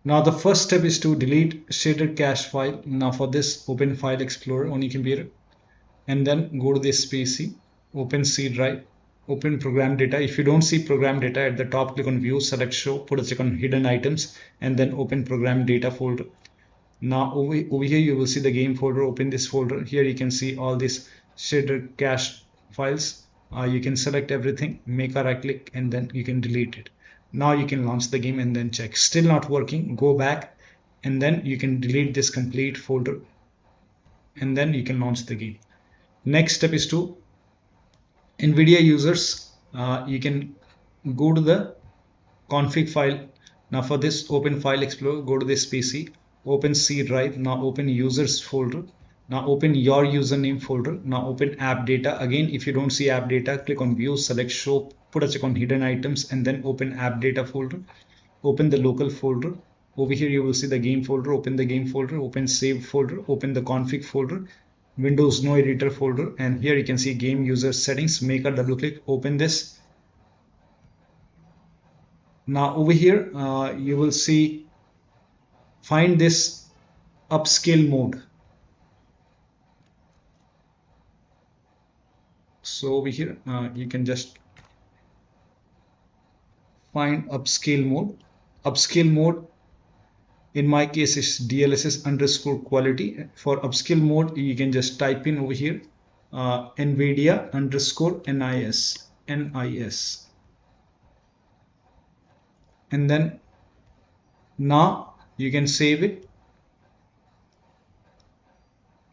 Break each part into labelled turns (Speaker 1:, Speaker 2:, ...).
Speaker 1: Now the first step is to delete shaded cache file. Now for this, open File Explorer on your computer and then go to this PC, open C drive, open program data. If you don't see program data at the top, click on view, select show, put a check on hidden items and then open program data folder. Now over here you will see the game folder. Open this folder. Here you can see all these shaded cache files. You can select everything, make a right click and then you can delete it. Now you can launch the game and then check. Still not working, go back and then you can delete this complete folder and then you can launch the game. Next step is to NVIDIA users. You can go to the config file. Now for this, open File Explorer, go to this PC, open C drive. Now open users folder. Now open your username folder. Now open app data. Again, if you don't see app data, click on view, select show, put a check on hidden items and then open app data folder. Open the local folder. Over here you will see the game folder. Open the game folder, open save folder, open the config folder, Windows no editor folder, and here you can see game user settings. Make a double click, open this. Now over here you will see, find this upscale mode. So over here you can just find upscale mode. Upscale mode in my case is DLSS_quality. For upscale mode you can just type in over here NVIDIA_NIS and then now you can save it.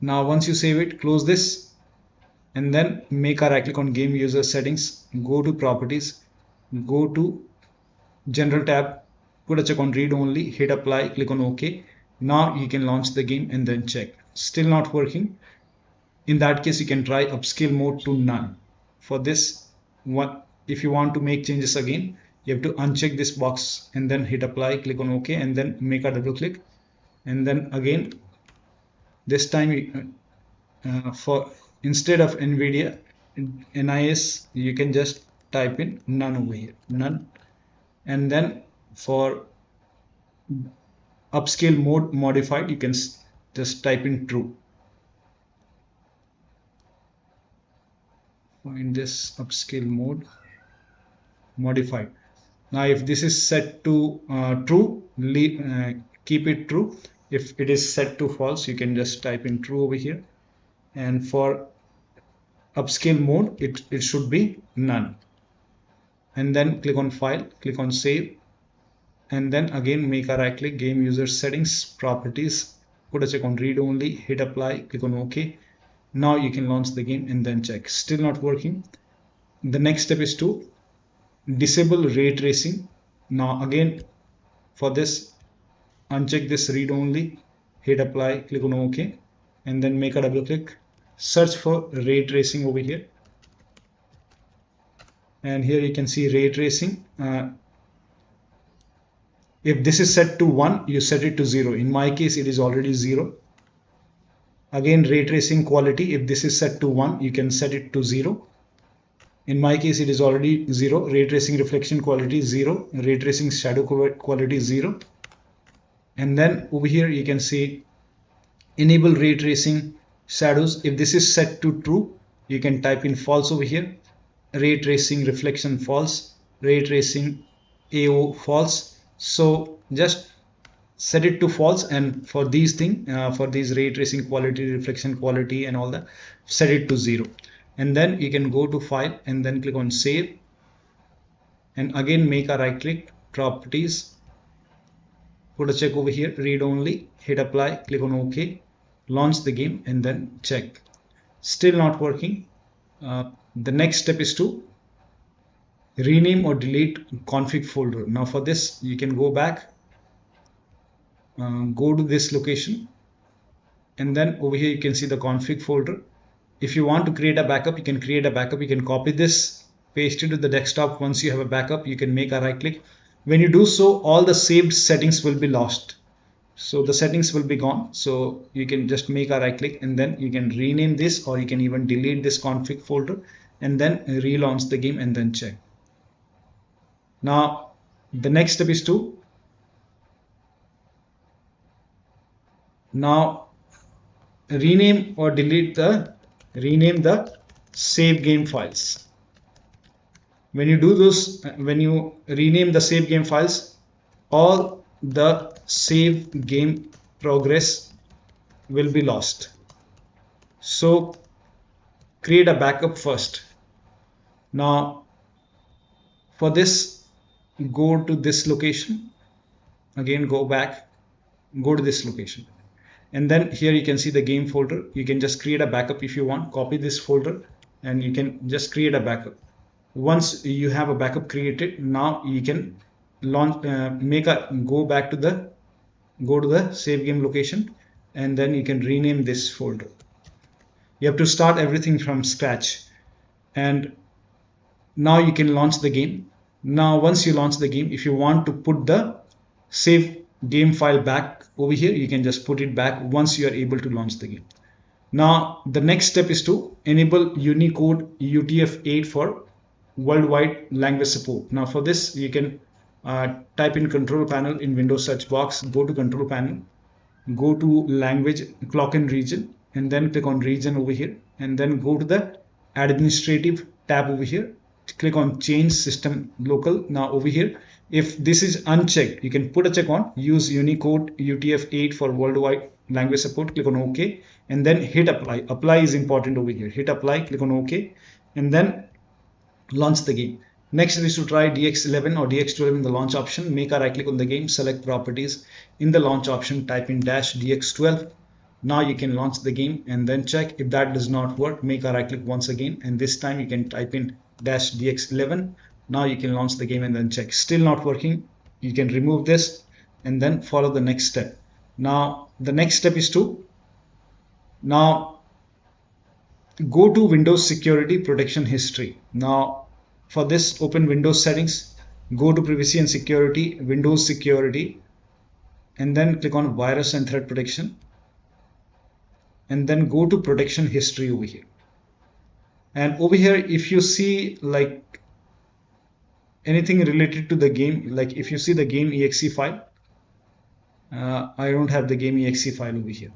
Speaker 1: Now once you save it, close this and then make a right click on game user settings, go to properties, go to general tab, put a check on read only, hit apply, click on OK. Now you can launch the game and then check. Still not working. In that case you can try upscale mode to none. For this one, if you want to make changes again, you have to uncheck this box and then hit apply, click on OK and then make a double click and then again this time for instead of NVIDIA NIS you can just type in none over here, none, and then for upscale mode modified you can just type in true. Find this upscale mode modified. Now if this is set to true, keep it true. If it is set to false, you can just type in true over here, and for upscale mode it should be none, and then click on file, click on save and then again make a right click, game user settings, properties, put a check on read only, hit apply, click on OK. Now you can launch the game and then check. Still not working. The next step is to disable ray tracing. Now again for this, uncheck this read only, hit apply, click on OK and then make a double click, search for ray tracing over here, and here you can see ray tracing. If this is set to 1, you set it to 0. In my case it is already 0. Again ray tracing quality, if this is set to 1 you can set it to 0. In my case it is already 0. Ray tracing reflection quality 0, ray tracing shadow quality 0, and then over here you can see enable ray tracing shadows. If this is set to true you can type in false over here, ray tracing reflection false, ray tracing AO false. So just set it to false, and for these things, for these ray tracing quality, reflection quality and all that, set it to 0. And then you can go to file and then click on save and again make a right click, properties, put a check over here, read only, hit apply, click on OK, launch the game and then check. Still not working. The next step is to rename or delete config folder. Now for this you can go back, go to this location and then over here you can see the config folder. If you want to create a backup, you can create a backup. You can copy this, paste it to the desktop. Once you have a backup, you can make a right click. When you do so, all the saved settings will be lost. So the settings will be gone. So you can just make a right click and then you can rename this, or you can even delete this config folder and then relaunch the game and then check. Now the next step is to Now rename or delete rename the save game files. When you do this, when you rename the save game files, all the save game progress will be lost. So create a backup first. Now for this, go to this location, again go back, go to this location, and then here you can see the game folder. You can just create a backup if you want. Copy this folder and you can just create a backup. Once you have a backup created, now you can launch, go to the save game location, and then you can rename this folder. You have to start everything from scratch, and now you can launch the game. Now once you launch the game, if you want to put the save game file back over here, you can just put it back once you are able to launch the game. Now the next step is to enable Unicode UTF-8 for worldwide language support. Now for this, you can type in control panel in Windows search box, go to control panel, go to language, clock and region, and then click on region over here, and then go to the administrative tab over here, click on change system local. Now over here, if this is unchecked, you can put a check on use Unicode UTF-8 for worldwide language support, click on OK, and then hit apply. Apply is important over here. Hit apply, click on OK, and then launch the game. Next is to try DX11 or DX12 in the launch option. Make a right click on the game, select properties. In the launch option, type in -DX12. Now you can launch the game and then check. If that does not work, make a right click once again, and this time you can type in -DX11. Now you can launch the game and then check. Still not working, you can remove this and then follow the next step. Now the next step is to now go to Windows Security Protection History. Now for this, open Windows Settings, go to Privacy and Security, Windows Security, and then click on Virus and Threat Protection, and then go to Protection History over here. And over here, if you see like anything related to the game, like if you see the game exe file, I don't have the game exe file over here.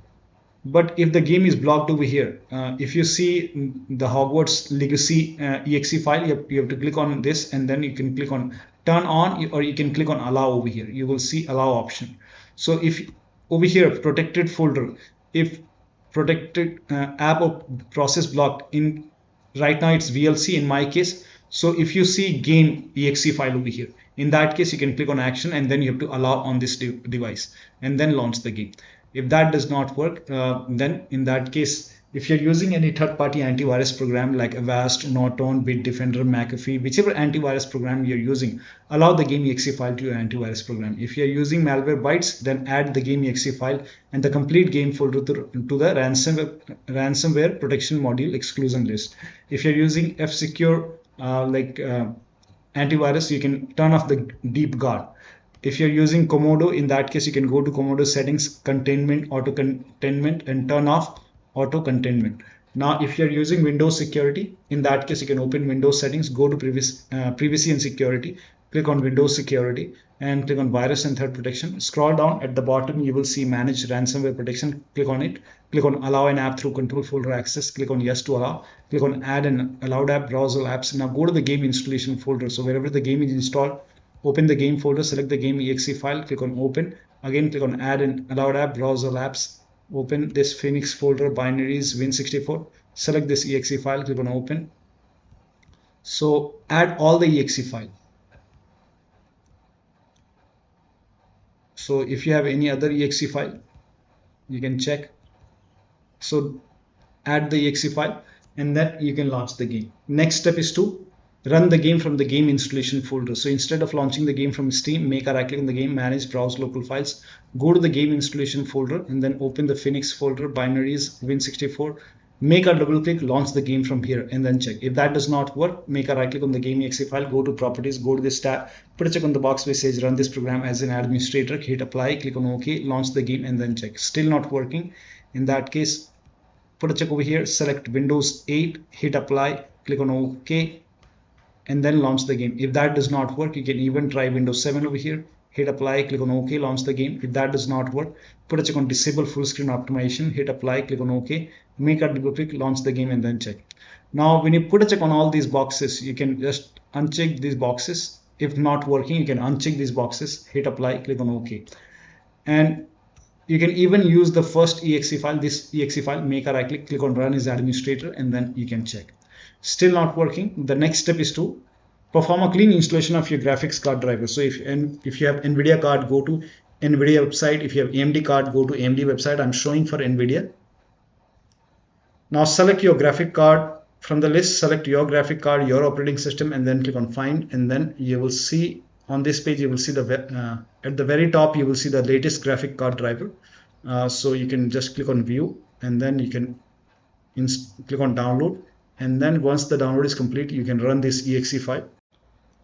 Speaker 1: But if the game is blocked over here, if you see the Hogwarts Legacy exe file, you have to click on this, and then you can click on turn on, or you can click on allow over here. You will see allow option. So if over here protected folder, if protected app or process blocked, in right now it's VLC in my case. So if you see game exe file over here, in that case you can click on action, and then you have to allow on this device and then launch the game. If that does not work, then in that case, if you're using any third-party antivirus program like Avast, Norton, Bitdefender, McAfee, whichever antivirus program you're using, allow the game exe file to your antivirus program. If you're using Malwarebytes, then add the game exe file and the complete game folder to the ransomware protection module exclusion list. If you're using F-Secure antivirus, you can turn off the deep guard. If you're using Komodo, in that case, you can go to Komodo settings, containment, auto containment, and turn off auto containment. Now, if you're using Windows security, in that case, you can open Windows settings, go to privacy and security, click on Windows security, and click on virus and threat protection. Scroll down at the bottom, you will see manage ransomware protection. Click on it. Click on allow an app through control folder access. Click on yes to allow. Click on add an allowed app, browser apps. Now go to the game installation folder. So wherever the game is installed, open the game folder, select the game exe file, click on open. Again, click on add an allowed app, browser apps. Open this Phoenix folder, binaries, Win64. Select this exe file, click on open. So add all the exe file. So if you have any other exe file, you can check. So add the exe file, and then you can launch the game. Next step is to run the game from the game installation folder. So instead of launching the game from Steam, make a right click on the game, manage, browse local files, go to the game installation folder, and then open the Phoenix folder, binaries, Win64, make a double click, launch the game from here, and then check. If that does not work, make a right click on the game exe file, go to properties, go to this tab, put a check on the box which says run this program as an administrator, hit apply, click on OK, launch the game, and then check. Still not working. In that case, put a check over here, select Windows 8, hit apply, click on OK, and then launch the game. If that does not work, you can even try Windows 7 over here, hit apply, click on OK, launch the game. If that does not work, put a check on disable full screen optimization, hit apply, click on OK, make a double click, launch the game, and then check. Now when you put a check on all these boxes, you can just uncheck these boxes. If not working, you can uncheck these boxes, hit apply, click on OK. And you can even use the first exe file, this exe file, make a right click, click on run as administrator, and then you can check. Still not working. The next step is to perform a clean installation of your graphics card driver. So if you have NVIDIA card, go to NVIDIA website. If you have AMD card, go to AMD website. I'm showing for NVIDIA. Now select your graphic card from the list, select your graphic card, your operating system, and then click on find, and then you will see on this page, you will see the at the very top, you will see the latest graphic card driver. So you can just click on view, and then you can click on download, and then once the download is complete, you can run this exe file.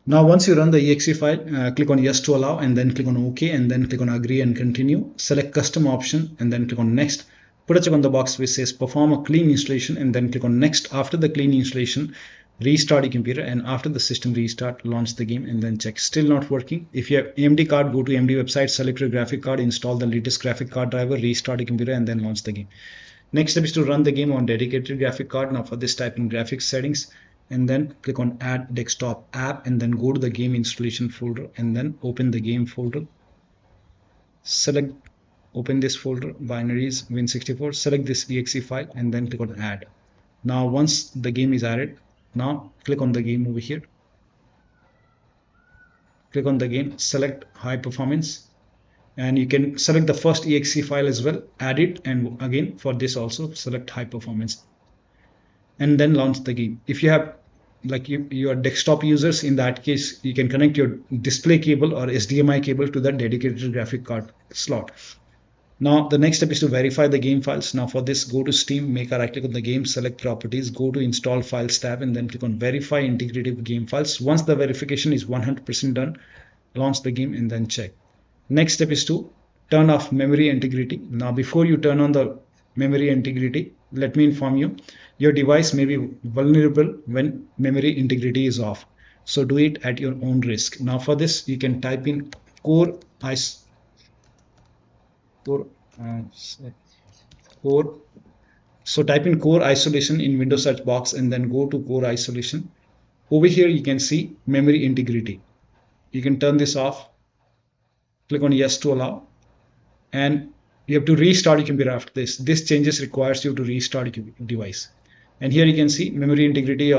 Speaker 1: Now once you run the exe file, click on yes to allow, and then click on OK, and then click on agree and continue. Select custom option, and then click on next. Put a check on the box which says perform a clean installation, and then click on next. After the clean installation, restart your computer, and after the system restart, launch the game, and then check. Still not working. If you have AMD card, go to AMD website, select your graphic card, install the latest graphic card driver, restart your computer, and then launch the game. Next step is to run the game on dedicated graphic card. Now for this, type in graphics settings, and then click on add desktop app, and then go to the game installation folder, and then open the game folder. Select, open this folder, binaries win64, select this exe file, and then click on add. Now once the game is added, now click on the game over here, click on the game, select high performance, and you can select the first exe file as well, add it, and again for this also select high performance, and then launch the game. If you have like your desktop users, in that case you can connect your display cable or HDMI cable to the dedicated graphic card slot. Now the next step is to verify the game files. Now for this, go to Steam, make a right click on the game, select properties, go to install files tab, and then click on verify integrity of game files. Once the verification is 100% done, launch the game and then check. Next step is to turn off memory integrity. Now before you turn on the memory integrity, let me inform you, your device may be vulnerable when memory integrity is off. So do it at your own risk. Now for this, you can type in core. So type in core isolation in Windows search box, and then go to core isolation. Over here you can see memory integrity. You can turn this off, click on yes to allow, and you have to restart your computer after this. This changes requires you to restart your device. And here you can see memory integrity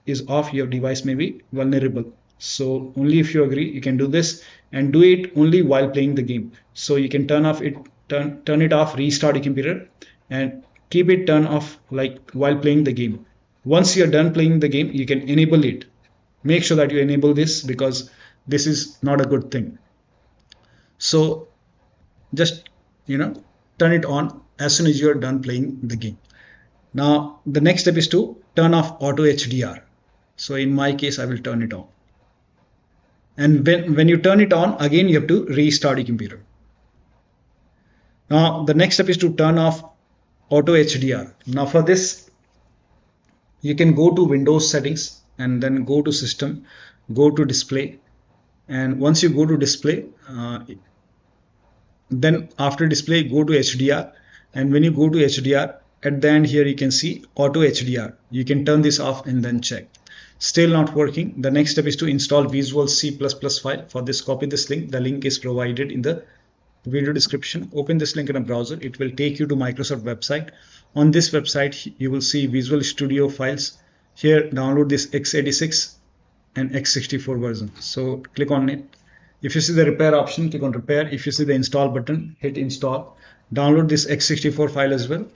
Speaker 1: is off, your device may be vulnerable. So only if you agree, you can do this, and do it only while playing the game. So you can turn it off, restart your computer, and keep it turned off like while playing the game. Once you're done playing the game, you can enable it. Make sure that you enable this, because this is not a good thing. So just turn it on as soon as you're done playing the game. Now the next step is to turn off auto HDR. So in my case, I will turn it on. And when you turn it on, again you have to restart your computer. Now the next step is to turn off auto HDR. Now for this, you can go to Windows settings, and then go to system, go to display, and once you go to display, then after display, go to HDR, and when you go to HDR, at the end here you can see auto HDR. You can turn this off and then check. Still not working. The next step is to install Visual C++ file. For this, copy this link. The link is provided in the video description. Open this link in a browser. It will take you to Microsoft website. On this website, you will see Visual Studio files. Here, download this x86 and x64 version. So click on it. If you see the repair option, click on repair. If you see the install button, hit install. Download this x64 file as well.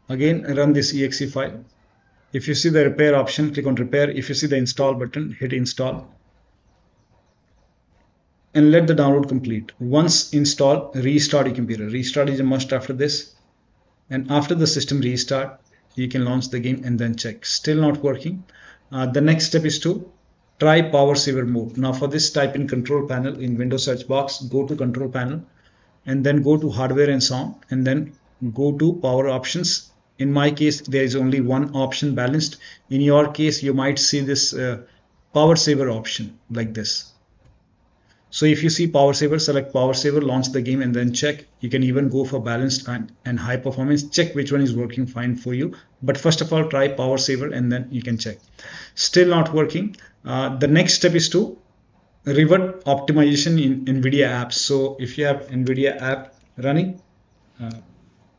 Speaker 1: Again, run this exe file. If you see the repair option, click on repair. If you see the install button, hit install. And let the download complete. Once installed, restart your computer. Restart is a must after this. And after the system restart, you can launch the game and then check. Still not working. The next step is to try power saver mode. Now for this, type in control panel in Windows search box, go to control panel, and then go to hardware and sound, and then go to power options. In my case, there is only one option balanced. In your case, you might see this power saver option like this. So if you see power saver, select power saver, launch the game and then check. You can even go for balanced and high performance, check which one is working fine for you. But first of all, try power saver and then you can check. Still not working. The next step is to revert optimization in NVIDIA apps. So if you have NVIDIA app running,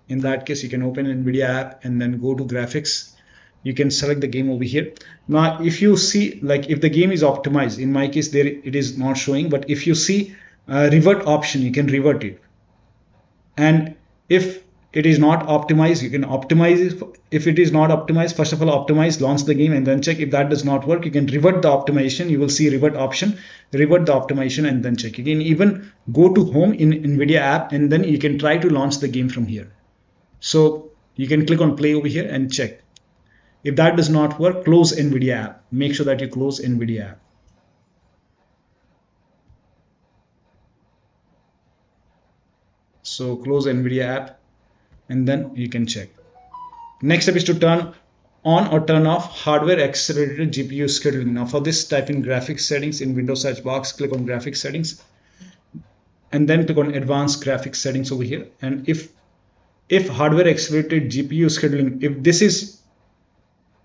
Speaker 1: in that case, you can open NVIDIA app and then go to graphics. You can select the game over here. Now, if you see, like if the game is optimized, in my case, there it is not showing, but if you see revert option, you can revert it. And if it is not optimized, you can optimize it. If it is not optimized, first of all, optimize, launch the game and then check. If that does not work, you can revert the optimization. You will see revert option, revert the optimization and then check. You can even go to home in NVIDIA app and then you can try to launch the game from here. So you can click on play over here and check. If that does not work, close NVIDIA app. Make sure that you close NVIDIA app. So close NVIDIA app and then you can check. Next step is to turn on or turn off hardware accelerated GPU scheduling. Now for this, type in graphics settings in Windows search box, click on graphics settings and then click on advanced graphics settings over here. And if hardware accelerated GPU scheduling, if this is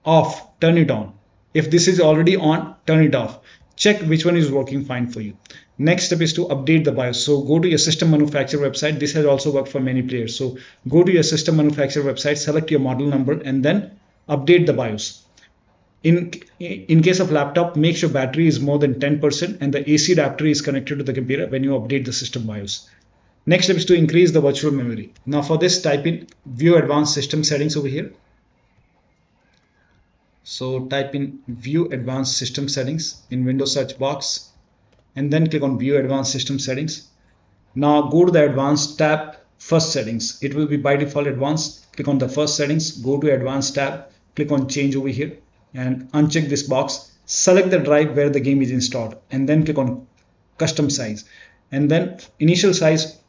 Speaker 1: off, turn it on. If this is already on, turn it off. Check which one is working fine for you. Next step is to update the BIOS. So go to your system manufacturer website. This has also worked for many players. So go to your system manufacturer website, select your model number and then update the BIOS. In case of laptop, make sure battery is more than 10% and the AC adapter is connected to the computer when you update the system BIOS. Next step is to increase the virtual memory. Now for this, type in view advanced system settings over here. So type in view advanced system settings in Windows search box and then click on view advanced system settings. Now go to the advanced tab, first settings. It will be by default advanced. Click on the first settings, go to advanced tab, click on change over here and uncheck this box. Select the drive where the game is installed and then click on custom size and then initial size.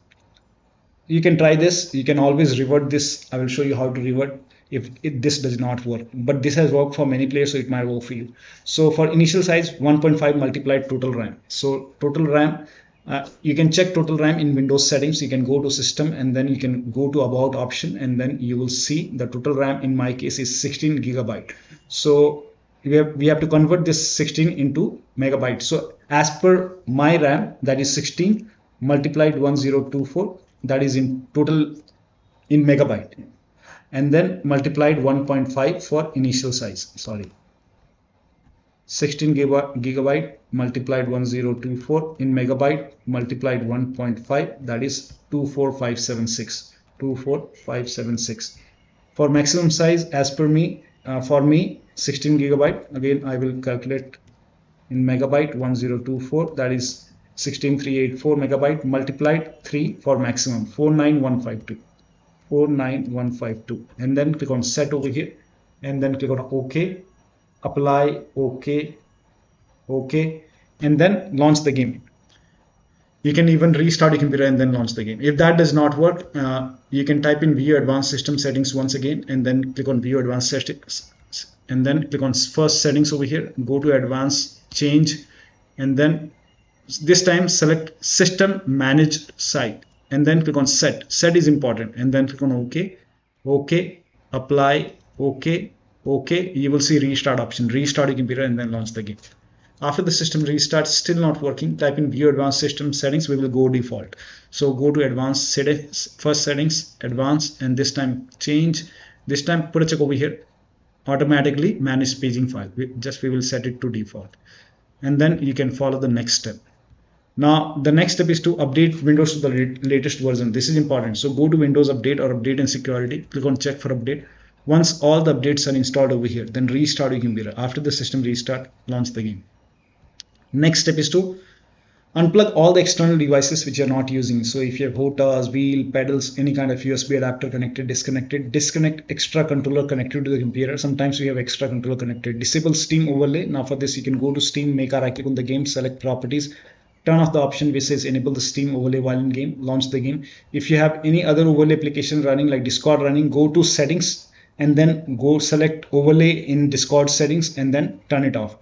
Speaker 1: You can try this. You can always revert this. I will show you how to revert if this does not work, but this has worked for many players, so it might work for you. So for initial size, 1.5 multiplied total RAM. So total RAM, you can check total RAM in Windows settings. You can go to system and then you can go to about option and then you will see the total RAM in my case is 16 gigabyte. So we have to convert this 16 into megabyte. So as per my RAM, that is 16 multiplied 1024, that is in total in megabyte. And then multiplied 1.5 for initial size. 16 gigabyte multiplied 1024 in megabyte multiplied 1.5, that is 24576. 24576. For maximum size, as per me, for me 16 gigabyte. Again, I will calculate in megabyte 1024, that is 16384 megabyte multiplied 3 for maximum 49152. 49152 and then click on set over here and then click on OK, apply, OK, and then launch the game. You can even restart your computer and then launch the game. If that does not work, you can type in view advanced system settings once again and then click on view advanced settings and then click on first settings over here, go to advanced, change, and then this time select system managed site and then click on set. Set is important and then click on OK, apply, OK. You will see restart option. Restart your computer and then launch the game. After the system restart still not working, type in view advanced system settings. We will go default. So go to advanced settings, first settings, advanced, and this time change. This time put a check over here. Automatically manage paging file. We will set it to default. And then you can follow the next step. Now the next step is to update Windows to the latest version. This is important. So go to Windows Update or Update and Security. Click on Check for Update. Once all the updates are installed over here, then restart your computer. After the system restart, launch the game. Next step is to unplug all the external devices which you're not using. So if you have HOTAs, wheel, pedals, any kind of USB adapter connected, disconnect extra controller connected to the computer. Sometimes we have extra controller connected. Disable Steam overlay. Now for this, you can go to Steam, make a right click on the game, select properties. Turn off the option which says enable the Steam overlay while in game, launch the game. If you have any other overlay application running like Discord running, go to settings and then go select overlay in Discord settings and then turn it off.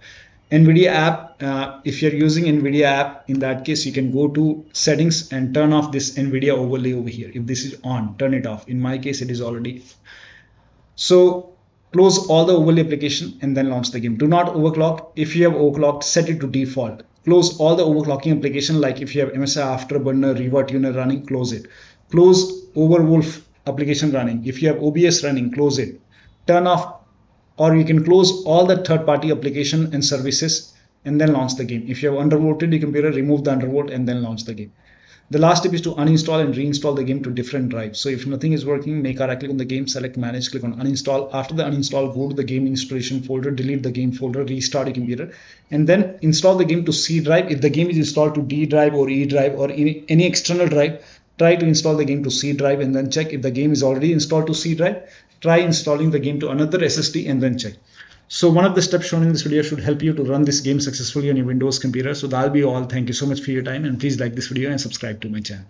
Speaker 1: NVIDIA app, if you're using NVIDIA app, in that case, you can go to settings and turn off this NVIDIA overlay over here. If this is on, turn it off. In my case, it is already. So close all the overlay application and then launch the game. Do not overclock. If you have overclocked, set it to default. Close all the overclocking application, like if you have MSI Afterburner, Riva Tuner running, close it. Close Overwolf application running. If you have OBS running, close it. Turn off, or you can close all the third-party application and services and then launch the game. If you have undervolted your computer, remove the undervolt and then launch the game. The last tip is to uninstall and reinstall the game to different drives. So if nothing is working, make a right click on the game, select manage, click on uninstall. After the uninstall, go to the game installation folder, delete the game folder, restart your computer, and then install the game to C drive. If the game is installed to D drive or E drive or any external drive, try to install the game to C drive and then check. If the game is already installed to C drive, try installing the game to another SSD and then check. So one of the steps shown in this video should help you to run this game successfully on your Windows computer. So that'll be all. Thank you so much for your time, and please like this video and subscribe to my channel.